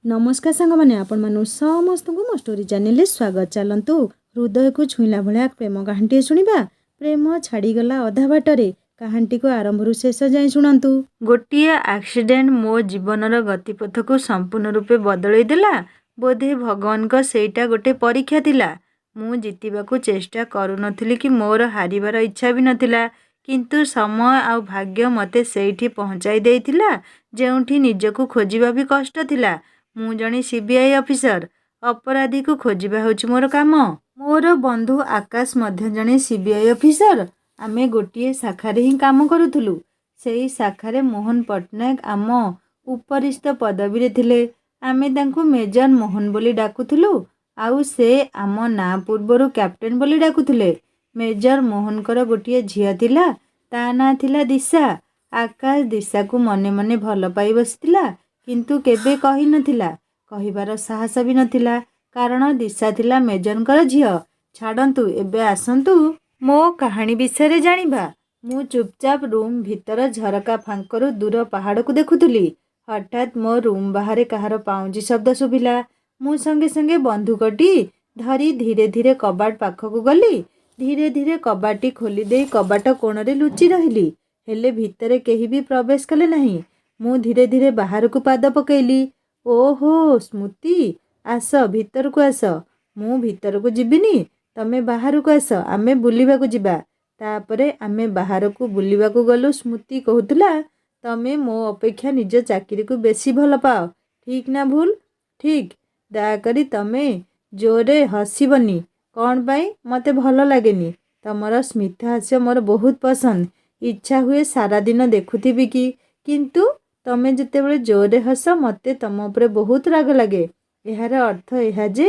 नमस्कार सांग मैंने आपण मानु समस्त को मो स्टोरी चैनल स्वागत। चलतु हृदय को छुईला भाया प्रेम कहानी शुणा। प्रेम छाड़ीगला अधा बाटर कहानी को आरंभ शेष जाए शुणु। गोटे एक्सीडेंट मो जीवनर गतिपथ को संपूर्ण रूपे बदल देला। बोधे भगवान को सेटा गोटे परीक्षा थिला। मु जीतवा को चेष्टा करूनथिली कि मोर हारिबार इच्छा भी नथिला, किंतु समय आ भाग्य मते सेठी पहुंचाई देइथिला जेउठी निजको खोजिबा भी कष्ट थिला। मु जणे सीबीआई ऑफिसर, अपराधी को खोजिबा होची मोर काम। मोर बंधु आकाश मध्य जणे सीबीआई ऑफिसर। आमे गोटे शाखारे ही काम करूथुलु। सेही शाखारे मोहन पट्टनायक आम उपरिस्थ पदवी रे थिले। आमे तांको मेजर मोहन बोली डाकुथुलु, आउ से आम ना पूर्वरु कैप्टेन बोली डाकुथुले। मेजर मोहनकर गोटे झिया थिला, ता ना थिला दिशा। आकाश दिशा को मने मने भल पाई बसिथिला, किंतु केबे कहि नथिला। कहिबार साहस भी नथिला, कारण दिशा थिला मेजरकर झियो। छाड़ंतु एबे आसंतु मो कहानी विषय जानिबा। मु चुपचाप रूम भीतर झरका फांकरु दूर पहाड़ को देखुथुली। हठात मो रूम बाहर कहार पाउंजी शब्द शुभिला। मु संगे संगे बंधुकटी धरी धीरे धीरे कबाट पाखकु गली। धीरे धीरे कबाटी खोली दे कबाट कोणरे लुचि रहिली, हेले भितरे केही भी प्रवेश कले नहीं। मु धीरे धीरे बाहर को पाद पकेली। ओहो स्मृति, आस भीतर को आस। मु भीतर को जीविनी, तमे बाहर को आस, आमे बुलिबा को जिबा। तापरे आमे बाहर को बुलिबा को गलु। स्मृति कहूतला, तमे मो अपेक्षा निज चाकरी को बेसी भल पाओ, ठीक ना भूल? ठीक। दयाकरी तमे जोरे हसीबनी। कौन पाई? मते भल लागेनी। तमर स्मित हास्य मोर बहुत पसंद। इच्छा हुए सारा दिन देखुथिबी कि, किंतु तमे जेतेबेले जोरे हस मते तम उपरे बहुत राग लागे। एहार अर्थ एहा जे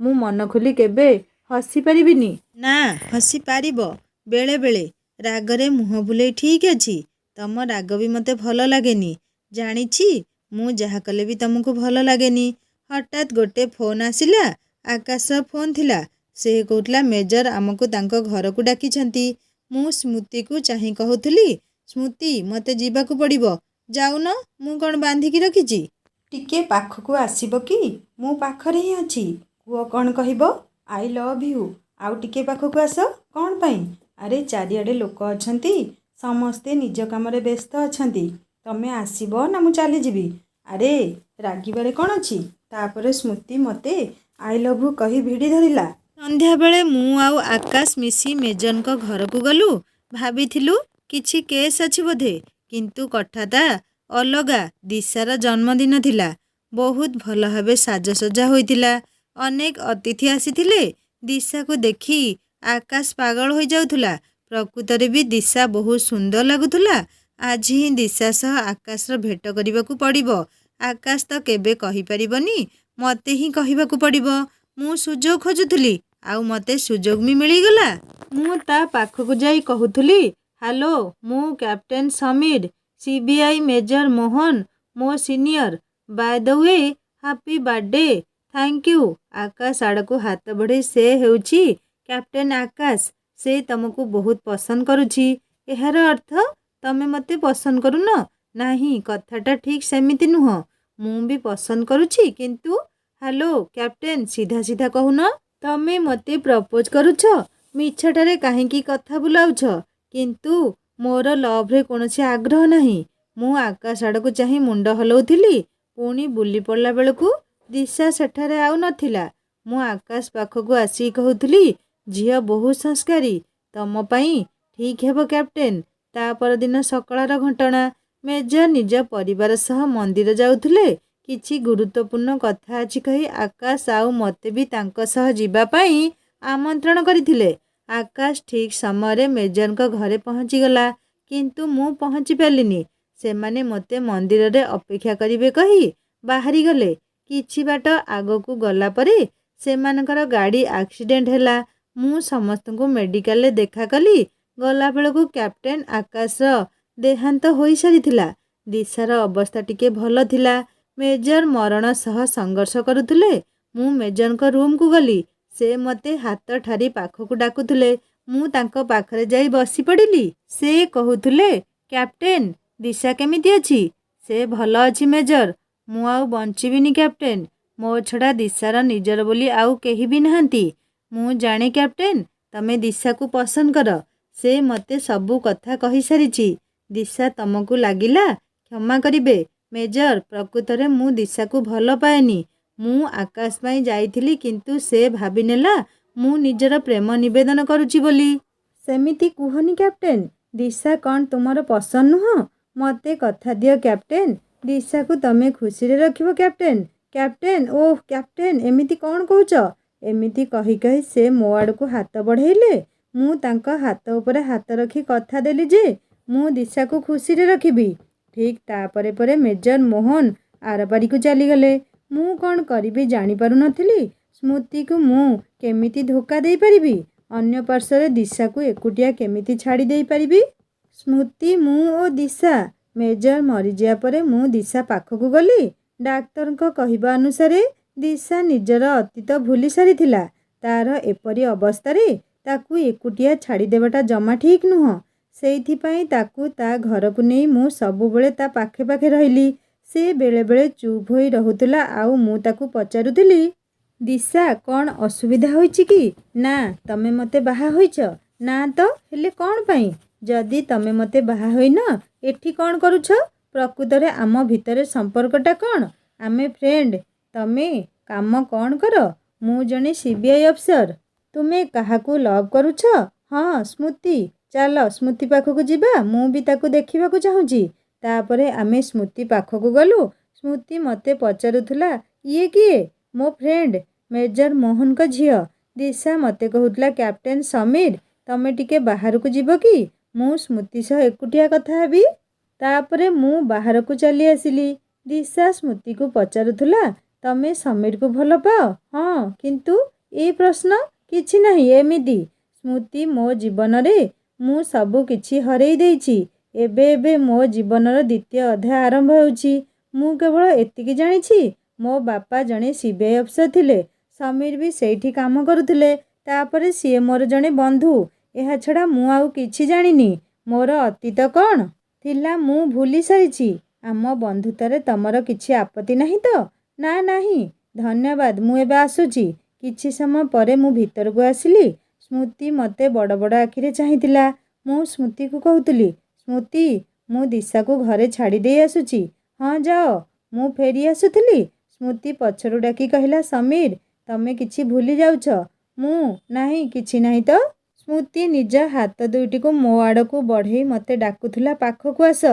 मु मन खोली केबे हसी पारिबिनी ना? हसी पारिबो बेले बेले, रागरे मुह बुले ठीक अछि। तम राग भी मते भल लागेनी। जानिछि मु जहा कले भी तुमको भल लागेनी। हठात गोटे फोन आसिला। आकाश फोन थिला। से कहूतला मेजर आमको तांको घर को डाकिछंती। मु स्मृति को चाहि कहूतली, स्मृति मते जीवा को पड़िबो, जाउन, मु कौन बांधिकी रखिछि? टिके पाखकु आसिबो कि? मु पाखरे ही अछि। कुओ कौन कहिबो? I love you. आउ टिके पाखकु आस। कौन पाई? अरे चारिआडे लोक अछंती, समस्ते निज कामरे व्यस्त अछंती। तमे आसिबो ना मु चली जिबी? अरे रागिबारे कौन अछि? तापरे स्मृति मते आई लव यू कही भिड़ी धरिला। संध्या बेले मु आउ आकाश मिसी मेजरको घर को गलु। भाबिथिलु किछि केस अछि बोधे, किंतु कथाटा अलगा। दिशार जन्मदिन थिला। बहुत भल भावे साजसजा होइथिला। अनेक अतिथि आसीथिले। दिशा को देखी आकाश पागल हो जाउथुला। प्रकृतरे भी दिशा बहुत सुंदर लागुथुला। आज ही दिशा सह आकाशर भेट करिबाकू पड़िबो। आकाश तो केबे कहि परिबनी, मते ही कहिबाकू पड़िबो। मु सुजोग खोजुथुली, आउ मते सुजोग भी मिलिगला। मु ता पाखकू जाई कहूथुली, हेलो मु captain Sameer, CBI major Mohan, मो senior. By the way happy birthday. Thank you. आकाश आड़कू हाथ बढ़े से हेउची कैप्टेन आकाश। से तुमको बहुत पसंद करुची। एहार अर्थ तमे मते पसंद करुन? नाही, कथाटा ठीक सेमिति नुह। मु भी पसंद करुची, किंतु हेलो कैप्टेन सीधा सीधा कहून, तमे मते प्रपोज करुछ? मिछटारे काहेकी कथा बुलाउछ? किंतु मोर लव रे कोनोसी आग्रह नाही। मु आकाश आड़कू चाही मुंड हलौथिली। पुणी बुली पड़ला बेलकू दिशा सेठारे आउ नथिला। मु आकाश पाखकू आसी कहूथुली, झियो बहुत संस्कारी, तम पाई ठीक हेबो कैप्टेन। ता परदिन सकाळर घटना। मेजर निज परिवार सह मंदिर जाउथुले। किछि गुरुत्वपूर्ण कथा अछि कही आकाश आउ मते भी तांको सह जीवा पाई आमंत्रण करिथिले। आकाश ठीक समय मेजरको घरे पहुँची गला, किंतु मु पहुँची पालिनी। सेमाने मते मंदिर रे अपेक्षा करिवे कही बाहरी गले। किछि बाट आगकू गला परे सेमानकर गाड़ी एक्सीडेंट हैला। मु समस्त को मेडिकल रे देखा कली। गला बेलकू कैप्टेन आकाश देहांत होई सारिथिला। दिशार अवस्था टिके भल थिला। मेजर मरण सह संघर्ष करुथुले। मु मेजरको रूम को गली। से मते हाथ ठारी पाखकू डाकुथुले। मु तांको पाखरे जाई बसी पड़िली। से कहूथुले, कैप्टेन दिशा केमिति अछि? से भल अछि मेजर। ମୁଁ ଆଉ ବଞ୍ଚିବିନି କ୍ୟାପ୍ଟେନ୍। ମୋ ଛଡ଼ା ଦିଶାର ନିଜର ବୋଲି ଆଉ କେହି ବି ନାହାନ୍ତି। ମୁଁ ଜାଣେ କ୍ୟାପ୍ଟେନ୍, ତମେ ଦିଶାକୁ ପସନ୍ଦ କର। ସେ ମୋତେ ସବୁ କଥା କହିସାରିଛି। ଦିଶା ତମକୁ ଲାଗିଲା? କ୍ଷମା କରିବେ ମେଜର, ପ୍ରକୃତରେ ମୁଁ ଦିଶାକୁ ଭଲ ପାଏନି। ମୁଁ ଆକାଶ ପାଇଁ ଯାଇଥିଲି, କିନ୍ତୁ ସେ ଭାବିନେଲା ମୁଁ ନିଜର ପ୍ରେମ ନିବେଦନ କରୁଛି ବୋଲି। ସେମିତି କୁହନି କ୍ୟାପ୍ଟେନ୍। ଦିଶା କ'ଣ ତୁମର ପସନ୍ଦ ନୁହଁ? ମୋତେ କଥା ଦିଅ କ୍ୟାପ୍ଟେନ୍, ଦିଶାକୁ ତମେ ଖୁସିରେ ରଖିବ କ୍ୟାପ୍ଟେନ୍। କ୍ୟାପ୍ଟେନ୍, ଓଃ କ୍ୟାପ୍ଟେନ୍, ଏମିତି କ'ଣ କହୁଛ? ଏମିତି କହି କହି ସେ ମୋ ଆଡ଼କୁ ହାତ ବଢ଼େଇଲେ। ମୁଁ ତାଙ୍କ ହାତ ଉପରେ ହାତ ରଖି କଥା ଦେଲି ଯେ ମୁଁ ଦିଶାକୁ ଖୁସିରେ ରଖିବି। ଠିକ୍ ତାପରେ ପରେ ମେଜର ମୋହନ ଆରପାରିକୁ ଚାଲିଗଲେ। ମୁଁ କ'ଣ କରିବି ଜାଣିପାରୁନଥିଲି। ସ୍ମୃତିକୁ ମୁଁ କେମିତି ଧୋକା ଦେଇପାରିବି? ଅନ୍ୟ ପାର୍ଶ୍ୱରେ ଦିଶାକୁ ଏକୁଟିଆ କେମିତି ଛାଡ଼ି ଦେଇପାରିବି? ସ୍ମୃତି, ମୁଁ ଓ ଦିଶା। ମେଜର ମରିଯିବା ପରେ ମୁଁ ଦିଶା ପାଖକୁ ଗଲି। ଡାକ୍ତରଙ୍କ କହିବା ଅନୁସାରେ ଦିଶା ନିଜର ଅତୀତ ଭୁଲି ସାରିଥିଲା। ତା'ର ଏପରି ଅବସ୍ଥାରେ ତାକୁ ଏକୁଟିଆ ଛାଡ଼ିଦେବାଟା ଜମା ଠିକ୍ ନୁହଁ। ସେଇଥିପାଇଁ ତାକୁ ତା ଘରକୁ ନେଇ ମୁଁ ସବୁବେଳେ ତା ପାଖେ ପାଖେ ରହିଲି। ସେ ବେଳେବେଳେ ଚୁପ୍ ହୋଇ ରହୁଥିଲା, ଆଉ ମୁଁ ତାକୁ ପଚାରୁଥିଲି, ଦିଶା, କ'ଣ ଅସୁବିଧା ହୋଇଛି କି? ନା, ତମେ ମୋତେ ବାହା ହୋଇଛ? ନା ତ, ହେଲେ କ'ଣ ପାଇଁ? ଯଦି ତମେ ମୋତେ ବାହା ହୋଇନ, ଏଠି କ'ଣ କରୁଛ? ପ୍ରକୃତରେ ଆମ ଭିତରେ ସମ୍ପର୍କଟା କ'ଣ? ଆମେ ଫ୍ରେଣ୍ଡ। ତମେ କାମ କ'ଣ କର? ମୁଁ ଜଣେ CBI ଅଫିସର। ତୁମେ କାହାକୁ ଲଭ୍ କରୁଛ? ହଁ, ସ୍ମୃତି। ଚାଲ ସ୍ମୃତି ପାଖକୁ ଯିବା, ମୁଁ ବି ତାକୁ ଦେଖିବାକୁ ଚାହୁଁଛି। ତାପରେ ଆମେ ସ୍ମୃତି ପାଖକୁ ଗଲୁ। ସ୍ମୃତି ମୋତେ ପଚାରୁଥିଲା, ଇଏ କିଏ? ମୋ ଫ୍ରେଣ୍ଡ, ମେଜର ମୋହନଙ୍କ ଝିଅ। ଦିଶା ମୋତେ କହୁଥିଲା, କ୍ୟାପ୍ଟେନ୍ ସମୀର, ତମେ ଟିକେ ବାହାରକୁ ଯିବ କି? ମୁଁ ସ୍ମୃତି ସହ ଏକୁଟିଆ କଥା ହେବି। ତାପରେ ମୁଁ ବାହାରକୁ ଚାଲି ଆସିଲି। ଦିଶା ସ୍ମୃତିକୁ ପଚାରୁଥିଲା, ତମେ ସମୀରକୁ ଭଲ ପାଅ? ହଁ, କିନ୍ତୁ ଏ ପ୍ରଶ୍ନ? କିଛି ନାହିଁ, ଏମିତି। ସ୍ମୃତି, ମୋ ଜୀବନରେ ମୁଁ ସବୁ କିଛି ହରେଇ ଦେଇଛି। ଏବେ ଏବେ ମୋ ଜୀବନର ଦ୍ୱିତୀୟ ଅଧ୍ୟାୟ ଆରମ୍ଭ ହେଉଛି। ମୁଁ କେବଳ ଏତିକି ଜାଣିଛି, ମୋ ବାପା ଜଣେ CBI ଅଫିସର ଥିଲେ। ସମୀର ବି ସେଇଠି କାମ କରୁଥିଲେ। ତାପରେ ସିଏ ମୋର ଜଣେ ବନ୍ଧୁ। ଏହା ଛଡ଼ା ମୁଁ ଆଉ କିଛି ଜାଣିନି। ମୋର ଅତୀତ କ'ଣ ଥିଲା ମୁଁ ଭୁଲି ସାରିଛି। ଆମ ବନ୍ଧୁତାରେ ତମର କିଛି ଆପତ୍ତି ନାହିଁ ତ? ନା, ନାହିଁ। ଧନ୍ୟବାଦ, ମୁଁ ଏବେ ଆସୁଛି। କିଛି ସମୟ ପରେ ମୁଁ ଭିତରକୁ ଆସିଲି। ସ୍ମୃତି ମୋତେ ବଡ଼ ବଡ଼ ଆଖିରେ ଚାହିଁଥିଲା। ମୁଁ ସ୍ମୃତିକୁ କହୁଥିଲି, ସ୍ମୃତି, ମୁଁ ଦିଶାକୁ ଘରେ ଛାଡ଼ି ଦେଇ ଆସୁଛି। ହଁ, ଯାଅ। ମୁଁ ଫେରି ଆସୁଥିଲି। ସ୍ମୃତି ପଛରୁ ଡାକି କହିଲା, ସମୀର, ତମେ କିଛି ଭୁଲି ଯାଉଛ। ମୁଁ, ନାହିଁ, କିଛି ନାହିଁ ତ। ସ୍ମୃତି ନିଜ ହାତ ଦୁଇଟିକୁ ମୋ ଆଡ଼କୁ ବଢ଼େଇ ମୋତେ ଡାକୁଥିଲା, ପାଖକୁ ଆସ।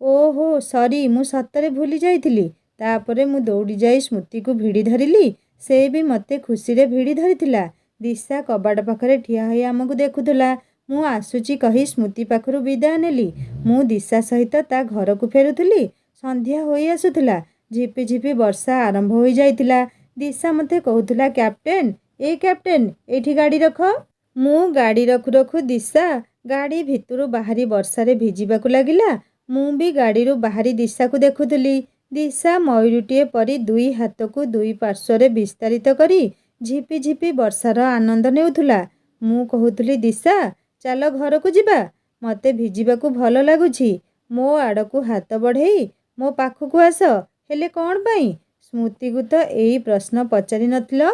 ଓହୋ, ସରି, ମୁଁ ସତରେ ଭୁଲି ଯାଇଥିଲି। ତାପରେ ମୁଁ ଦୌଡ଼ି ଯାଇ ସ୍ମୃତିକୁ ଭିଡ଼ି ଧରିଲି। ସେ ବି ମୋତେ ଖୁସିରେ ଭିଡ଼ି ଧରିଥିଲା। ଦିଶା କବାଟ ପାଖରେ ଠିଆ ହୋଇ ଆମକୁ ଦେଖୁଥିଲା। ମୁଁ ଆସୁଛି କହି ସ୍ମୃତି ପାଖରୁ ବିଦାୟ ନେଲି। ମୁଁ ଦିଶା ସହିତ ତା ଘରକୁ ଫେରୁଥିଲି। ସନ୍ଧ୍ୟା ହୋଇ ଆସୁଥିଲା। ଝିପିଝିପି ବର୍ଷା ଆରମ୍ଭ ହୋଇଯାଇଥିଲା। ଦିଶା ମୋତେ କହୁଥିଲା, କ୍ୟାପ୍ଟେନ୍, କ୍ୟାପ୍ଟେନ୍, ଏଇଠି ଗାଡ଼ି ରଖ। ମୁଁ ଗାଡ଼ି ରଖୁ ରଖୁ ଦିଶା ଗାଡ଼ି ଭିତରୁ ବାହାରି ବର୍ଷାରେ ଭିଜିବାକୁ ଲାଗିଲା। ମୁଁ ବି ଗାଡ଼ିରୁ ବାହାରି ଦିଶାକୁ ଦେଖୁଥିଲି। ଦିଶା ମୟୂରଟିଏ ପରି ଦୁଇ ହାତକୁ ଦୁଇ ପାର୍ଶ୍ୱରେ ବିସ୍ତାରିତ କରି ଝିପିଝିପି ବର୍ଷାର ଆନନ୍ଦ ନେଉଥିଲା। ମୁଁ କହୁଥିଲି, ଦିଶା, ଚାଲ ଘରକୁ ଯିବା। ମୋତେ ଭିଜିବାକୁ ଭଲ ଲାଗୁଛି। ମୋ ଆଡ଼କୁ ହାତ ବଢ଼େଇ ମୋ ପାଖକୁ ଆସ। ହେଲେ କ'ଣ ପାଇଁ? ସ୍ମୃତିକୁ ତ ଏଇ ପ୍ରଶ୍ନ ପଚାରି ନଥିଲ।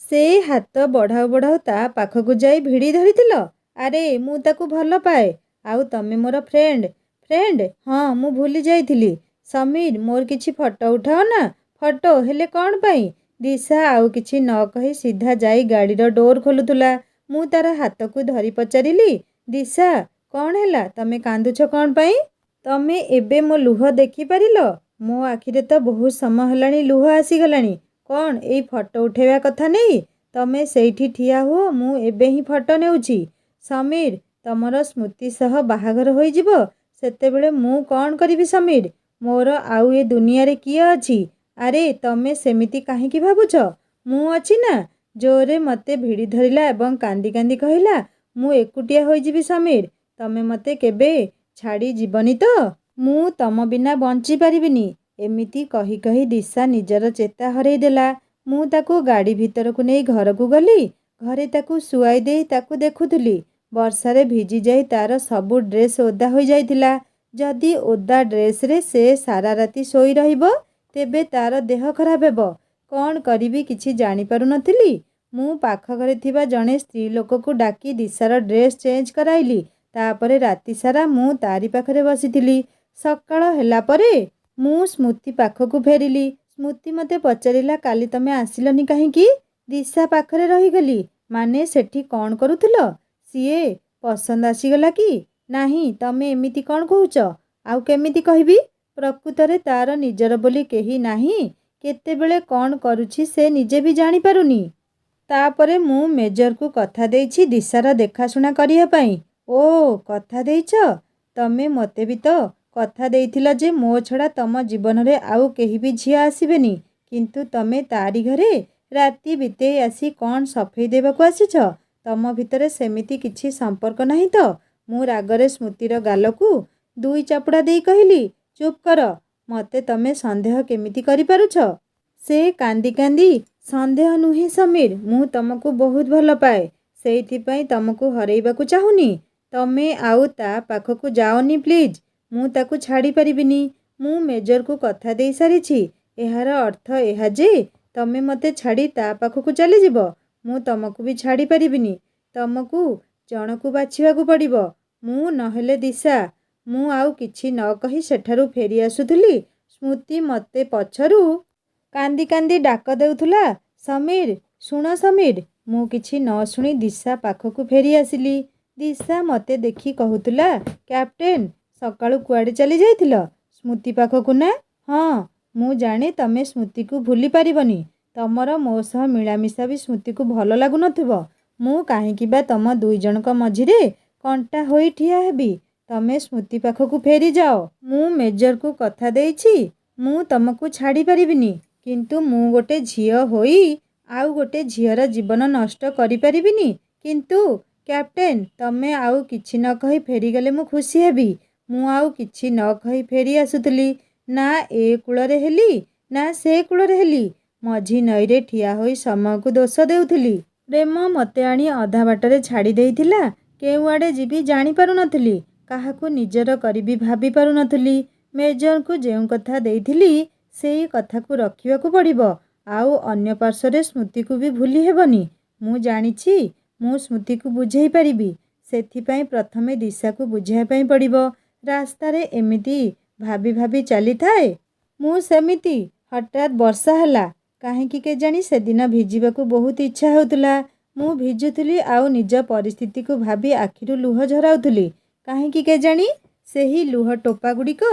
ସେ ହାତ ବଢ଼ାଉ ବଢ଼ାଉ ତା ପାଖକୁ ଯାଇ ଭିଡ଼ି ଧରିଥିଲ। ଆରେ, ମୁଁ ତାକୁ ଭଲ ପାଏ। ଆଉ ତମେ ମୋର ଫ୍ରେଣ୍ଡ। ଫ୍ରେଣ୍ଡ? ହଁ, ମୁଁ ଭୁଲି ଯାଇଥିଲି। ସମୀର, ମୋର କିଛି ଫଟୋ ଉଠାଅ ନା। ଫଟୋ? ହେଲେ କ'ଣ ପାଇଁ? ଦିଶା ଆଉ କିଛି ନ କହି ସିଧା ଯାଇ ଗାଡ଼ିର ଡୋର୍ ଖୋଲୁଥିଲା। ମୁଁ ତାର ହାତକୁ ଧରି ପଚାରିଲି, ଦିଶା, କ'ଣ ହେଲା? ତମେ କାନ୍ଦୁଛ କ'ଣ ପାଇଁ? ତମେ ଏବେ ମୋ ଲୁହ ଦେଖିପାରିଲ? ମୋ ଆଖିରେ ତ ବହୁତ ସମୟ ହେଲାଣି ଲୁହ ଆସିଗଲାଣି। କ'ଣ ଏଇ ଫଟୋ ଉଠାଇବା କଥା ନେଇ? ତମେ ସେଇଠି ଠିଆ ହୁଅ, ମୁଁ ଏବେ ହିଁ ଫଟୋ ନେଉଛି। ସମୀର, ତମର ସ୍ମୃତି ସହ ବାହାଘର ହୋଇଯିବ। ସେତେବେଳେ ମୁଁ କ'ଣ କରିବି ସମୀର? ମୋର ଆଉ ଏ ଦୁନିଆରେ କିଏ ଅଛି? ଆରେ, ତମେ ସେମିତି କାହିଁକି ଭାବୁଛ? ମୁଁ ଅଛି ନା। ଜୋରରେ ମୋତେ ଭିଡ଼ି ଧରିଲା ଏବଂ କାନ୍ଦି କାନ୍ଦି କହିଲା, ମୁଁ ଏକୁଟିଆ ହୋଇଯିବି ସମୀର। ତମେ ମୋତେ କେବେ ଛାଡ଼ି ଯିବନି ତ? ମୁଁ ତମ ବିନା ବଞ୍ଚି ପାରିବିନି। ଏମିତି କହି କହି ଦିଶା ନିଜର ଚେତା ହରେଇ ଦେଲା। ମୁଁ ତାକୁ ଗାଡ଼ି ଭିତରକୁ ନେଇ ଘରକୁ ଗଲି। ଘରେ ତାକୁ ଶୁଆଇ ଦେଇ ତାକୁ ଦେଖୁଥିଲି। ବର୍ଷାରେ ଭିଜି ଯାଇ ତାର ସବୁ ଡ୍ରେସ୍ ଓଦା ହୋଇଯାଇଥିଲା। ଯଦି ଓଦା ଡ୍ରେସ୍ରେ ସେ ସାରା ରାତି ଶୋଇ ରହିବ, ତେବେ ତା'ର ଦେହ ଖରାପ ହେବ। କ'ଣ କରିବି କିଛି ଜାଣିପାରୁନଥିଲି। ମୁଁ ପାଖ ଘରେ ଥିବା ଜଣେ ସ୍ତ୍ରୀ ଲୋକକୁ ଡାକି ଦିଶାର ଡ୍ରେସ୍ ଚେଞ୍ଜ କରାଇଲି। ତା'ପରେ ରାତି ସାରା ମୁଁ ତାରି ପାଖରେ ବସିଥିଲି। ସକାଳ ହେଲା ପରେ ମୁଁ ସ୍ମୃତି ପାଖକୁ ଫେରିଲି। ସ୍ମୃତି ମୋତେ ପଚାରିଲା, କାଲି ତମେ ଆସିଲନି କାହିଁକି? ଦିଶା ପାଖରେ ରହିଗଲି। ମାନେ ସେଠି କ'ଣ କରୁଥିଲ? ସିଏ ପସନ୍ଦ ଆସିଗଲା କି? ନାହିଁ, ତମେ ଏମିତି କ'ଣ କହୁଛ? ଆଉ କେମିତି କହିବି? ପ୍ରକୃତରେ ତା'ର ନିଜର ବୋଲି କେହି ନାହିଁ। କେତେବେଳେ କ'ଣ କରୁଛି ସେ ନିଜେ ବି ଜାଣିପାରୁନି। ତା'ପରେ ମୁଁ ମେଜରକୁ କଥା ଦେଇଛି ଦିଶାର ଦେଖାଶୁଣା କରିବା ପାଇଁ। ଓ, କଥା ଦେଇଛ? ତମେ ମୋତେ ବି ତ କଥା ଦେଇଥିଲ ଯେ ମୋ ଛଡ଼ା ତମ ଜୀବନରେ ଆଉ କେହି ବି ଝିଅ ଆସିବେନି। କିନ୍ତୁ ତମେ ତାରି ଘରେ ରାତି ବିତେଇ ଆସି କ'ଣ ସଫେଇ ଦେବାକୁ ଆସିଛ? ତମ ଭିତରେ ସେମିତି କିଛି ସମ୍ପର୍କ ନାହିଁ ତ? ମୁଁ ରାଗରେ ସ୍ମୃତିର ଗାଲକୁ 2 ଚାପୁଡ଼ା ଦେଇ କହିଲି, ଚୁପ୍ କର। ମୋତେ ତମେ ସନ୍ଦେହ କେମିତି କରିପାରୁଛ? ସେ କାନ୍ଦି କାନ୍ଦି, ସନ୍ଦେହ ନୁହେଁ ସମୀର, ମୁଁ ତମକୁ ବହୁତ ଭଲ ପାଏ। ସେଇଥିପାଇଁ ତମକୁ ହରେଇବାକୁ ଚାହୁଁନି। ତମେ ଆଉ ତା ପାଖକୁ ଯାଅନି ପ୍ଲିଜ୍। ମୁଁ ତାକୁ ଛାଡ଼ି ପାରିବିନି। ମୁଁ ମେଜରକୁ କଥା ଦେଇ ସାରିଛି। ଏହାର ଅର୍ଥ ଏହା ଯେ ତମେ ମୋତେ ଛାଡ଼ି ତା ପାଖକୁ ଚାଲିଯିବ। ମୁଁ ତମକୁ ବି ଛାଡ଼ି ପାରିବିନି। ତମକୁ ଜଣକୁ ବାଛିବାକୁ ପଡ଼ିବ, ମୁଁ ନହେଲେ ଦିଶା। ମୁଁ ଆଉ କିଛି ନ କହି ସେଠାରୁ ଫେରି ଆସୁଥିଲି। ସ୍ମୃତି ମୋତେ ପଛରୁ କାନ୍ଦି କାନ୍ଦି ଡାକ ଦେଉଥିଲା, ସମୀର, ଶୁଣ ସମୀର। ମୁଁ କିଛି ନ ଶୁଣି ଦିଶା ପାଖକୁ ଫେରି ଆସିଲି। ଦିଶା ମୋତେ ଦେଖି କହୁଥିଲା, କ୍ୟାପ୍ଟେନ୍, ସକାଳୁ କୁଆଡ଼େ ଚାଲି ଯାଇଥିଲ? ସ୍ମୃତି ପାଖକୁ ନା? ହଁ, ମୁଁ ଜାଣେ ତମେ ସ୍ମୃତିକୁ ଭୁଲି ପାରିବନି। ତମର ମୋ ସହ ମିଳାମିଶା ବି ସ୍ମୃତିକୁ ଭଲ ଲାଗୁନଥିବ। ମୁଁ କାହିଁକି ବା ତମ 2 ଜଣଙ୍କ ମଝିରେ କଣ୍ଟା ହୋଇ ଠିଆ ହେବି। ତମେ ସ୍ମୃତି ପାଖକୁ ଫେରିଯାଅ। ମୁଁ ମେଜରକୁ କଥା ଦେଇଛି, ମୁଁ ତମକୁ ଛାଡ଼ି ପାରିବିନି। କିନ୍ତୁ ମୁଁ ଗୋଟେ ଝିଅ ହୋଇ ଆଉ ଗୋଟେ ଝିଅର ଜୀବନ ନଷ୍ଟ କରିପାରିବିନି। କିନ୍ତୁ କ୍ୟାପ୍ଟେନ୍, ତମେ ଆଉ କିଛି ନ କହି ଫେରିଗଲେ ମୁଁ ଖୁସି ହେବି। ମୁଁ ଆଉ କିଛି ନ କହି ଫେରି ଆସୁଥିଲି। ନା ଏ କୂଳରେ ହେଲି, ନା ସେ କୂଳରେ ହେଲି। ମଝି ନଈରେ ଠିଆ ହୋଇ ସମୟକୁ ଦୋଷ ଦେଉଥିଲି। ପ୍ରେମ ମୋତେ ଆଣି ଅଧା ବାଟରେ ଛାଡ଼ି ଦେଇଥିଲା। କେଉଁଆଡ଼େ ଯିବି ଜାଣିପାରୁନଥିଲି। କାହାକୁ ନିଜର କରିବି ଭାବି ପାରୁନଥିଲି। ମେଜରଙ୍କୁ ଯେଉଁ କଥା ଦେଇଥିଲି ସେଇ କଥାକୁ ରଖିବାକୁ ପଡ଼ିବ। ଆଉ ଅନ୍ୟ ପାର୍ଶ୍ୱରେ ସ୍ମୃତିକୁ ବି ଭୁଲି ହେବନି। ମୁଁ ଜାଣିଛି ମୁଁ ସ୍ମୃତିକୁ ବୁଝେଇ ପାରିବି। ସେଥିପାଇଁ ପ୍ରଥମେ ଦିଶାକୁ ବୁଝାଇବା ପାଇଁ ପଡ଼ିବ। ରାସ୍ତାରେ ଏମିତି ଭାବି ଭାବି ଚାଲିଥାଏ। ମୁଁ ସେମିତି। ହଠାତ୍ ବର୍ଷା ହେଲା। କାହିଁକି କେଜାଣି ସେଦିନ ଭିଜିବାକୁ ବହୁତ ଇଚ୍ଛା ହେଉଥିଲା। ମୁଁ ଭିଜୁଥିଲି ଆଉ ନିଜ ପରିସ୍ଥିତିକୁ ଭାବି ଆଖିରୁ ଲୁହ ଝରାଉଥିଲି। କାହିଁକି କେଜାଣି ସେହି ଲୁହ ଟୋପାଗୁଡ଼ିକ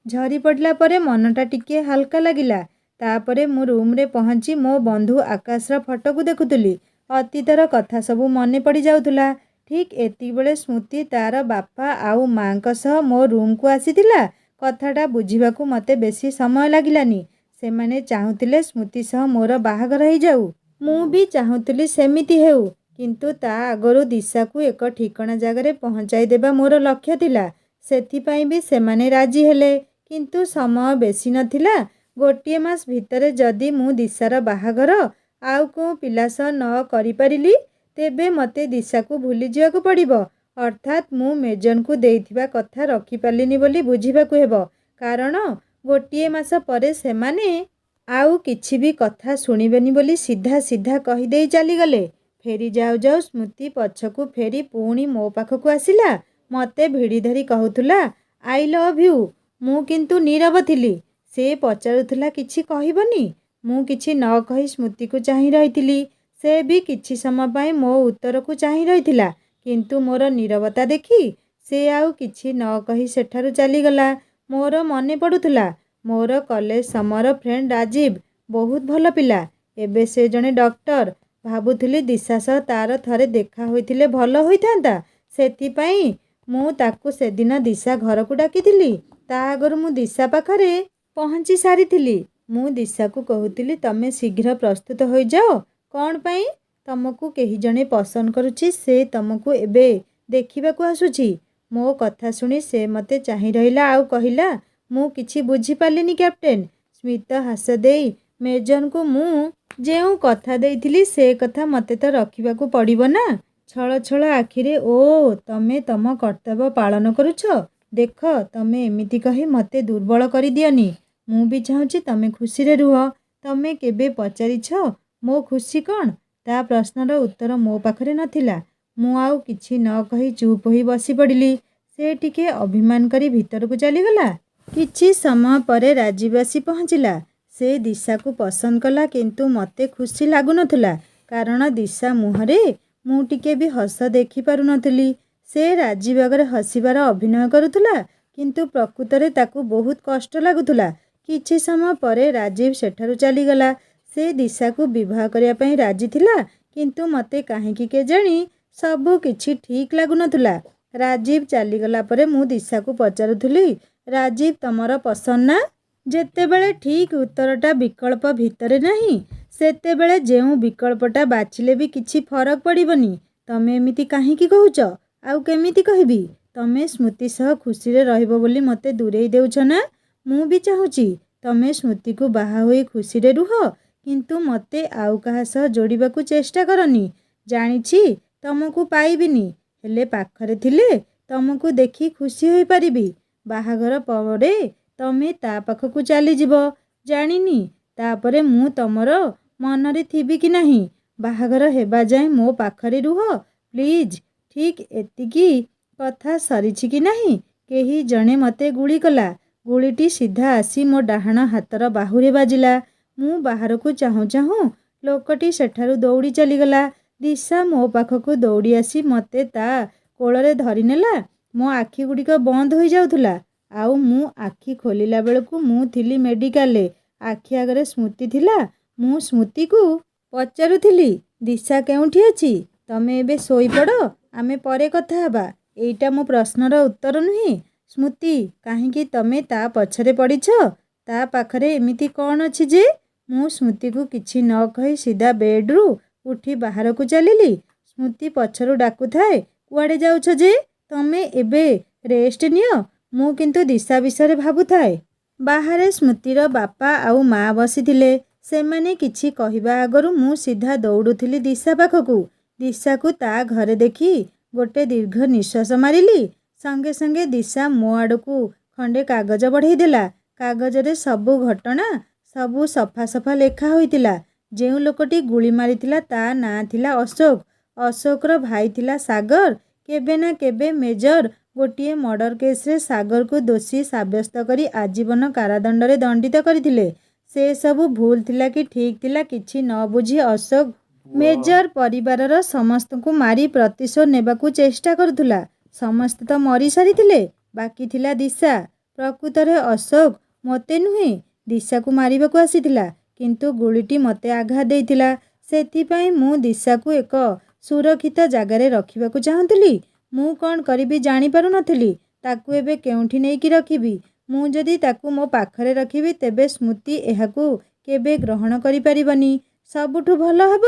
ଝରି ପଡ଼ିଲା ପରେ ମନଟା ଟିକିଏ ହାଲକା ଲାଗିଲା। ତା'ପରେ ମୁଁ ରୁମ୍ରେ ପହଞ୍ଚି ମୋ ବନ୍ଧୁ ଆକାଶର ଫଟୋକୁ ଦେଖୁଥିଲି। ଅତୀତର କଥା ସବୁ ମନେ ପଡ଼ିଯାଉଥିଲା। ଠିକ୍ ଏତିକିବେଳେ ସ୍ମୃତି ତା'ର ବାପା ଆଉ ମା'ଙ୍କ ସହ ମୋ ରୁମ୍କୁ ଆସିଥିଲା। କଥାଟା ବୁଝିବାକୁ ମୋତେ ବେଶୀ ସମୟ ଲାଗିଲାନି। ସେମାନେ ଚାହୁଁଥିଲେ ସ୍ମୃତି ସହ ମୋର ବାହାଘର ହେଇଯାଉ। ମୁଁ ବି ଚାହୁଁଥିଲି ସେମିତି ହେଉ। କିନ୍ତୁ ତା ଆଗରୁ ଦିଶାକୁ ଏକ ଠିକଣା ଜାଗାରେ ପହଞ୍ଚାଇ ଦେବା ମୋର ଲକ୍ଷ୍ୟ ଥିଲା। ସେଥିପାଇଁ ବି ସେମାନେ ରାଜି ହେଲେ। କିନ୍ତୁ ସମୟ ବେଶୀ ନଥିଲା। 1 ମାସ ଭିତରେ ଯଦି ମୁଁ ଦିଶାର ବାହାଘର ଆଉ କେଉଁ ପିଲା ସହ ନ କରିପାରିଲି, ତେବେ ମୋତେ ଦିଶାକୁ ଭୁଲିଯିବାକୁ ପଡ଼ିବ। ଅର୍ଥାତ୍ ମୁଁ ମେଜରଙ୍କୁ ଦେଇଥିବା କଥା ରଖିପାରିଲିନି ବୋଲି ବୁଝିବାକୁ ହେବ। କାରଣ 1 ମାସ ପରେ ସେମାନେ ଆଉ କିଛି ବି କଥା ଶୁଣିବେନି ବୋଲି ସିଧା ସିଧା କହିଦେଇ ଚାଲିଗଲେ। ଫେରି ଯାଉ ଯାଉ ସ୍ମୃତି ପଛକୁ ଫେରି ପୁଣି ମୋ ପାଖକୁ ଆସିଲା। ମୋତେ ଭିଡ଼ି ଧରି କହୁଥିଲା, ଆଇ ଲଭ୍ ୟୁ। ମୁଁ କିନ୍ତୁ ନୀରବ ଥିଲି। ସେ ପଚାରୁଥିଲା, କିଛି କହିବନି? ମୁଁ କିଛି ନ କହି ସ୍ମୃତିକୁ ଚାହିଁ ରହିଥିଲି। ସେ ବି କିଛି ସମୟ ପାଇଁ ମୋ ଉତ୍ତରକୁ ଚାହିଁ ରହିଥିଲା। କିନ୍ତୁ ମୋର ନୀରବତା ଦେଖି ସେ ଆଉ କିଛି ନ କହି ସେଠାରୁ ଚାଲିଗଲା। ମୋର ମନେ ପଡ଼ୁଥିଲା ମୋର କଲେଜ ସମୟର ଫ୍ରେଣ୍ଡ ରାଜୀବ। ବହୁତ ଭଲ ପିଲା। ଏବେ ସେ ଜଣେ ଡକ୍ଟର। ଭାବୁଥିଲି ଦିଶା ସହ ତା'ର ଥରେ ଦେଖା ହୋଇଥିଲେ ଭଲ ହୋଇଥାନ୍ତା। ସେଥିପାଇଁ ମୁଁ ତାକୁ ସେଦିନ ଦିଶା ଘରକୁ ଡାକିଥିଲି। ତା ଆଗରୁ ମୁଁ ଦିଶା ପାଖରେ ପହଞ୍ଚି ସାରିଥିଲି। ମୁଁ ଦିଶାକୁ କହୁଥିଲି, ତମେ ଶୀଘ୍ର ପ୍ରସ୍ତୁତ ହୋଇଯାଅ। କ'ଣ ପାଇଁ? ତମକୁ କେହି ଜଣେ ପସନ୍ଦ କରୁଛି। ସେ ତମକୁ ଏବେ ଦେଖିବାକୁ ଆସୁଛି। ମୋ କଥା ଶୁଣି ସେ ମୋତେ ଚାହିଁ ରହିଲା ଆଉ କହିଲା, ମୁଁ କିଛି ବୁଝିପାରିଲିନି କ୍ୟାପ୍ଟେନ୍। ସ୍ମିତ ହାସ୍ୟ ଦେଇ ମେଜରଙ୍କୁ ମୁଁ ଯେଉଁ କଥା ଦେଇଥିଲି ସେ କଥା ମୋତେ ତ ରଖିବାକୁ ପଡ଼ିବ ନା। ଛଳ ଛଳ ଆଖିରେ, ଓ, ତମେ ତମ କର୍ତ୍ତବ୍ୟ ପାଳନ କରୁଛ। ଦେଖ, ତମେ ଏମିତି କହି ମୋତେ ଦୁର୍ବଳ କରିଦିଅନି। ମୁଁ ବି ଚାହୁଁଛି ତମେ ଖୁସିରେ ରୁହ। ତମେ କେବେ ପଚାରିଛ ମୋ ଖୁସି କ'ଣ? ତା ପ୍ରଶ୍ନର ଉତ୍ତର ମୋ ପାଖରେ ନଥିଲା। ମୁଁ ଆଉ କିଛି ନ କହି ଚୁପ୍ ହୋଇ ବସି ପଡ଼ିଲି। ସେ ଟିକେ ଅଭିମାନ କରି ଭିତରକୁ ଚାଲିଗଲା। କିଛି ସମୟ ପରେ ରାଜୀବ ଆସି ପହଞ୍ଚିଲା। ସେ ଦିଶାକୁ ପସନ୍ଦ କଲା, କିନ୍ତୁ ମୋତେ ଖୁସି ଲାଗୁନଥିଲା, କାରଣ ଦିଶା ମୁହଁରେ ମୁଁ ଟିକେ ବି ହସ ଦେଖିପାରୁନଥିଲି। ସେ ରାଜୀବ ଆଗରେ ହସିବାର ଅଭିନୟ କରୁଥିଲା, କିନ୍ତୁ ପ୍ରକୃତରେ ତାକୁ ବହୁତ କଷ୍ଟ ଲାଗୁଥିଲା। କିଛି ସମୟ ପରେ ରାଜୀବ ସେଠାରୁ ଚାଲିଗଲା। ସେ ଦିଶାକୁ ବିବାହ କରିବା ପାଇଁ ରାଜି ଥିଲା, କିନ୍ତୁ ମୋତେ କାହିଁକି କେଜାଣି ସବୁ କିଛି ଠିକ୍ ଲାଗୁନଥିଲା। ରାଜୀବ ଚାଲିଗଲା ପରେ ମୁଁ ଦିଶାକୁ ପଚାରୁଥିଲି, ରାଜୀବ ତମର ପସନ୍ଦ ନା? ଯେତେବେଳେ ଠିକ୍ ଉତ୍ତରଟା ବିକଳ୍ପ ଭିତରେ ନାହିଁ, ସେତେବେଳେ ଯେଉଁ ବିକଳ୍ପଟା ବାଛିଲେ ବି କିଛି ଫରକ ପଡ଼ିବନି। ତମେ ଏମିତି କାହିଁକି କହୁଛ? ଆଉ କେମିତି କହିବି? ତମେ ସ୍ମୃତି ସହ ଖୁସିରେ ରହିବ ବୋଲି ମୋତେ ଦୂରେଇ ଦେଉଛ ନା? ମୁଁ ବି ଚାହୁଁଛି ତମେ ସ୍ମୃତିକୁ ବାହା ହୋଇ ଖୁସିରେ ରୁହ, କିନ୍ତୁ ମୋତେ ଆଉ କାହା ସହ ଯୋଡ଼ିବାକୁ ଚେଷ୍ଟା କରନି। ଜାଣିଛି ତମକୁ ପାଇବିନି, ହେଲେ ପାଖରେ ଥିଲେ ତମକୁ ଦେଖି ଖୁସି ହୋଇପାରିବି। ବାହାଘର ପରେ ତମେ ତା ପାଖକୁ ଚାଲିଯିବ। ଜାଣିନି ତାପରେ ମୁଁ ତମର ମନରେ ଥିବି କି ନାହିଁ। ବାହାଘର ହେବା ଯାଏଁ ମୋ ପାଖରେ ରୁହ ପ୍ଲିଜ୍। ଠିକ୍ ଏତିକି କଥା ସରିଛି କି ନାହିଁ, କେହି ଜଣେ ମୋତେ ଗୁଳି କଲା। ଗୁଳିଟି ସିଧା ଆସି ମୋ ଡାହାଣ ହାତର ବାହୁରେ ବାଜିଲା। ମୁଁ ବାହାରକୁ ଚାହୁଁ ଚାହୁଁ ଲୋକଟି ସେଠାରୁ ଦୌଡ଼ି ଚାଲିଗଲା। ଦିଶା ମୋ ପାଖକୁ ଦୌଡ଼ି ଆସି ମୋତେ ତା କୋଳରେ ଧରିନେଲା। ମୋ ଆଖିଗୁଡ଼ିକ ବନ୍ଦ ହୋଇଯାଉଥିଲା, ଆଉ ମୁଁ ଆଖି ଖୋଲିଲା ବେଳକୁ ମୁଁ ଥିଲି ମେଡ଼ିକାଲରେ। ଆଖି ଆଗରେ ସ୍ମୃତି ଥିଲା। ମୁଁ ସ୍ମୃତିକୁ ପଚାରୁଥିଲି, ଦିଶା କେଉଁଠି ଅଛି? ତମେ ଏବେ ଶୋଇପଡ଼, ଆମେ ପରେ କଥା ହେବା। ଏଇଟା ମୋ ପ୍ରଶ୍ନର ଉତ୍ତର ନୁହେଁ। ସ୍ମୃତି, କାହିଁକି ତମେ ତା ପଛରେ ପଡ଼ିଛ? ତା ପାଖରେ ଏମିତି କ'ଣ ଅଛି ଯେ? ମୁଁ ସ୍ମୃତିକୁ କିଛି ନ କହି ସିଧା ବେଡ୍ରୁ ଉଠି ବାହାରକୁ ଚାଲିଲି। ସ୍ମୃତି ପଛରୁ ଡାକୁଥାଏ, କୁଆଡ଼େ ଯାଉଛ ଯେ? ତମେ ଏବେ ରେଷ୍ଟ ନିଅ। ମୁଁ କିନ୍ତୁ ଦିଶା ବିଷୟରେ ଭାବୁଥାଏ। ବାହାରେ ସ୍ମୃତିର ବାପା ଆଉ ମା ବସିଥିଲେ। ସେମାନେ କିଛି କହିବା ଆଗରୁ ମୁଁ ସିଧା ଦୌଡ଼ୁଥିଲି ଦିଶା ପାଖକୁ। ଦିଶାକୁ ତା ଘରେ ଦେଖି ଗୋଟେ ଦୀର୍ଘ ନିଶ୍ୱାସ ମାରିଲି। ସଙ୍ଗେ ସଙ୍ଗେ ଦିଶା ମୋ ଆଡ଼କୁ ଖଣ୍ଡେ କାଗଜ ବଢ଼େଇଦେଲା। କାଗଜରେ ସବୁ ଘଟଣା, ସବୁ ସଫା ସଫା ଲେଖା ହୋଇଥିଲା। ଯେଉଁ ଲୋକଟି ଗୁଳି ମାରିଥିଲା ତା ନାଁ ଥିଲା ଅଶୋକ। ଅଶୋକର ଭାଇ ଥିଲା ସାଗର। କେବେ ନା କେବେ ମେଜର ଗୋଟିଏ ମର୍ଡର କେସ୍ରେ ସାଗରକୁ ଦୋଷୀ ସାବ୍ୟସ୍ତ କରି ଆଜୀବନ କାରାଦଣ୍ଡରେ ଦଣ୍ଡିତ କରିଥିଲେ। ସେ ସବୁ ଭୁଲ ଥିଲା କି ଠିକ୍ ଥିଲା କିଛି ନ ବୁଝି ଅଶୋକ ମେଜର ପରିବାରର ସମସ୍ତଙ୍କୁ ମାରି ପ୍ରତିଶୋଧ ନେବାକୁ ଚେଷ୍ଟା କରୁଥିଲା। ସମସ୍ତେ ତ ମରି ସାରିଥିଲେ, ବାକି ଥିଲା ଦିଶା। ପ୍ରକୃତରେ ଅଶୋକ ମୋତେ ନୁହେଁ, ଦିଶାକୁ ମାରିବାକୁ ଆସିଥିଲା, କିନ୍ତୁ ଗୁଳିଟି ମୋତେ ଆଘାତ ଦେଇଥିଲା। ସେଥିପାଇଁ ମୁଁ ଦିଶାକୁ ଏକ ସୁରକ୍ଷିତ ଜାଗାରେ ରଖିବାକୁ ଚାହୁଁଥିଲି। ମୁଁ କ'ଣ କରିବି ଜାଣିପାରୁନଥିଲି। ତାକୁ ଏବେ କେଉଁଠି ନେଇକି ରଖିବି? ମୁଁ ଯଦି ତାକୁ ମୋ ପାଖରେ ରଖିବି, ତେବେ ସ୍ମୃତି ଏହାକୁ କେବେ ଗ୍ରହଣ କରିପାରିବନି। ସବୁଠୁ ଭଲ ହେବ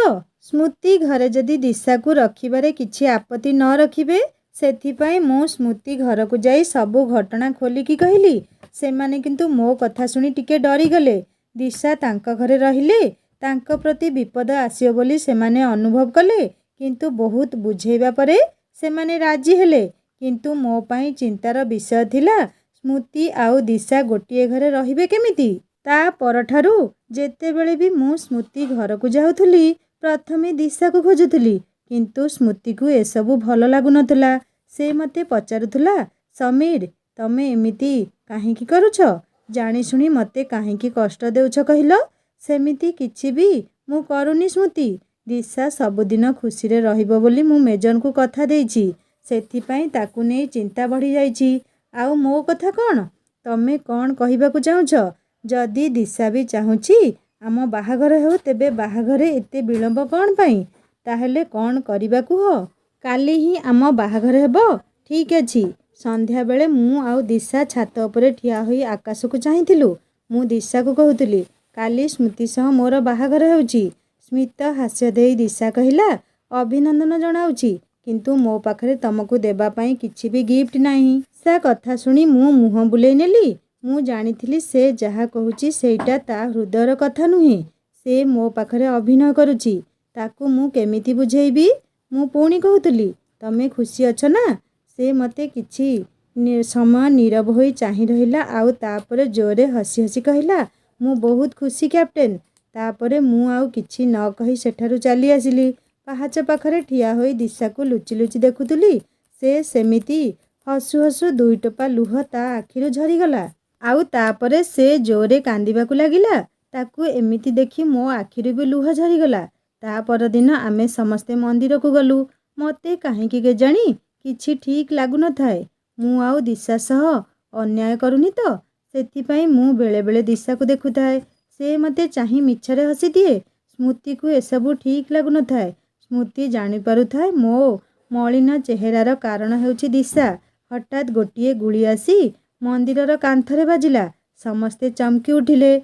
ସ୍ମୃତି ଘରେ ଯଦି ଦିଶାକୁ ରଖିବାରେ କିଛି ଆପତ୍ତି ନ ରଖିବେ। ସେଥିପାଇଁ ମୁଁ ସ୍ମୃତି ଘରକୁ ଯାଇ ସବୁ ଘଟଣା ଖୋଲିକି କହିଲି। ସେମାନେ କିନ୍ତୁ ମୋ କଥା ଶୁଣି ଟିକେ ଡରିଗଲେ। ଦିଶା ତାଙ୍କ ଘରେ ରହିଲେ ତାଙ୍କ ପ୍ରତି ବିପଦ ଆସିବ ବୋଲି ସେମାନେ ଅନୁଭବ କଲେ, କିନ୍ତୁ ବହୁତ ବୁଝେଇବା ପରେ ସେମାନେ ରାଜି ହେଲେ। କିନ୍ତୁ ମୋ ପାଇଁ ଚିନ୍ତାର ବିଷୟ ଥିଲା, ସ୍ମୃତି ଆଉ ଦିଶା ଗୋଟିଏ ଘରେ ରହିବେ କେମିତି? ତା ପରଠାରୁ ଯେତେବେଳେ ବି ମୁଁ ସ୍ମୃତି ଘରକୁ ଯାଉଥିଲି, ପ୍ରଥମେ ଦିଶାକୁ ଖୋଜୁଥିଲି, କିନ୍ତୁ ସ୍ମୃତିକୁ ଏସବୁ ଭଲ ଲାଗୁନଥିଲା। ସେ ମୋତେ ପଚାରୁଥିଲା, ସମୀର, ତମେ ଏମିତି କାହିଁକି କରୁଛ? ଜାଣିଶୁଣି ମୋତେ କାହିଁକି କଷ୍ଟ ଦେଉଛ କହିଲ? ସେମିତି କିଛି ବି ମୁଁ କରୁନି ସ୍ମୃତି। ଦିଶା ସବୁଦିନ ଖୁସିରେ ରହିବ ବୋଲି ମୁଁ ମେଜରଙ୍କୁ କଥା ଦେଇଛି। ସେଥିପାଇଁ ତାକୁ ନେଇ ଚିନ୍ତା ବଢ଼ିଯାଇଛି। ଆଉ ମୋ କଥା କ'ଣ? ତମେ କ'ଣ କହିବାକୁ ଚାହୁଁଛ? ଯଦି ଦିଶା ବି ଚାହୁଁଛି ଆମ ବାହାଘର ହେଉ, ତେବେ ବାହାଘରେ ଏତେ ବିଳମ୍ବ କ'ଣ ପାଇଁ? ତାହେଲେ କ'ଣ କରିବା କୁହ? କାଲି ହିଁ ଆମ ବାହାଘର ହେବ। ଠିକ୍ ଅଛି। ସନ୍ଧ୍ୟାବେଳେ ମୁଁ ଆଉ ଦିଶା ଛାତ ଉପରେ ଠିଆ ହୋଇ ଆକାଶକୁ ଚାହିଁଥିଲୁ। ମୁଁ ଦିଶାକୁ କହୁଥିଲି, କାଲି ସ୍ମୃତି ସହ ମୋର ବାହାଘର ହେଉଛି। ସ୍ମିତ ହାସ୍ୟ ଦେଇ ଦିଶା କହିଲା, ଅଭିନନ୍ଦନ ଜଣାଉଛି, କିନ୍ତୁ ମୋ ପାଖରେ ତମକୁ ଦେବା ପାଇଁ କିଛି ବି ଗିଫ୍ଟ ନାହିଁ। ଦିଶା କଥା ଶୁଣି ମୁଁ ମୁହଁ ବୁଲେଇ ନେଲି। ମୁଁ ଜାଣିଥିଲି ସେ ଯାହା କହୁଛି ସେଇଟା ତା ହୃଦୟର କଥା ନୁହେଁ। ସେ ମୋ ପାଖରେ ଅଭିନୟ କରୁଛି। ତାକୁ ମୁଁ କେମିତି ବୁଝେଇବି? ମୁଁ ପୁଣି କହୁଥିଲି, ତମେ ଖୁସି ଅଛ ନା? ସେ ମୋତେ କିଛି समय नीरव होई चाहि रहिला आउ तापरे जोरे हसी हसी कहिला, मु बहुत खुशी कैप्टेन। तापरे मु आउ किछि न कहि सेठारु चली आसिली। पाहाच पाखरे ठिया होई दिशाकू लुचि लुचि देखुथुली। से सेमिति हसु हसु दुई टोपा लुह ता आखिरु झरीगला। आउ तापरे से जोरे कांदिबाकू लागिला। ताकू एमिति देखि मो आखिरु भी लुह झरीगला। ता परदिन आमे समस्ते मंदिरकू गलु। मते काहींकि केजाणी किछि ठीक लागु न थाए। मु आउ दिशा सह अन्याय करुनी तो सेथिपाई मु बेले बेले दिशाकू देखुथाए। से मते चाहि मिछरे हसी दिए। स्मृति को एसबू ठीक लागु न थाए। स्मृति जानी पारुथाए मो मलिन चेहरार कारण हेउछि दिशा। हठात गोटिए गुली आसी मंदिरर कांथरे बाजिला। समस्ते चमकी उठिले।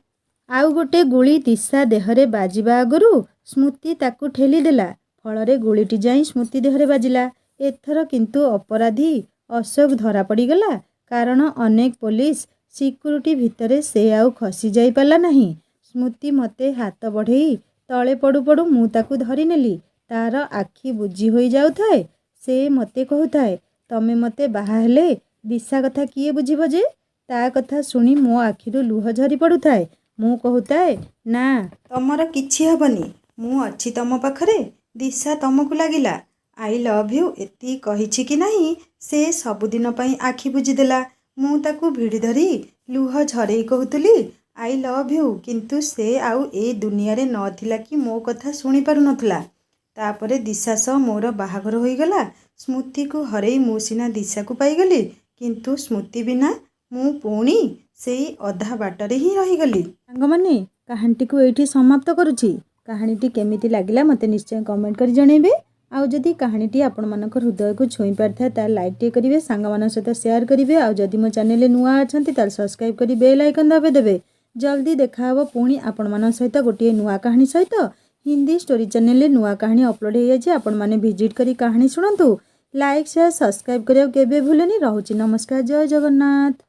आउ गोटे गुली दिशा देहरे बाजिबा आगरु स्मृति ताकू ठेली देला। फलरे गुलीटी जाई स्मृति देहरे बाजिला। एथर किंतु अपराधी अशोक धरा पड़ीगला। कारण अनेक पुलिस सिक्यूरिटी भितरे से आउ खसी जाई पाला नहीं। स्मृति मते हाथ बढ़ेई तले पड़ू पड़ू मु ताकू धरी नेली। तार आखि बुझी होई जाउथाए। से मते कहूथाए, तमे मते बाहा हेले दिशा कथा किए बुझिब जे? ता कथा सुनी मो आखिरु लुह झरी पड़ुथाए। मु कहूथाए, ना तमर किछि हबनी, मु अछि तम पाखरे। दिशा तमकू लागिला आई लव यू एति कहिछि कि नहीं से सबुदिन पई आखि बुझीदेला। मु ताकू भिड़ी धरी लुह झरेई कहूतुली आई लव यू, किंतु से आउ ए दुनिया रे नथिला कि मो कथा सुनी पारु नथला। तापरे दिशा सह मोर बाहाघर होईगला। स्मृति को हरेई मु सिना दिशा को पाईगली, किंतु स्मृति बिना मु पुणी सेई अधा बाटरे ही रहीगली। सांगमाने कहानीटी को एठी समाप्त करुछि। कहानीटी केमिति लागिला मते निश्चय कमेंट करी जणेबे। आउ जदि कहानीटी आपण मानकर हृदय को छुई पारथा ता लाइक टे करिवे, सांग मान सहित शेयर करिवे। आउ जदि मो चैनल नुआ अछंती ताल सब्सक्राइब करी बेल आइकन दबे देबे। जल्दी देखा हबो पुणी आपण मान सहित गोटिए नुआ कहानी सहित। हिंदी स्टोरी चैनल नुआ कहानी अपलोड हो जाए। आपण माने विजिट करी कहानी सुनंतु। लाइक शेयर सब्सक्राइब करियो केबे भूलेनी। रहउची नमस्कार, जय जगन्नाथ।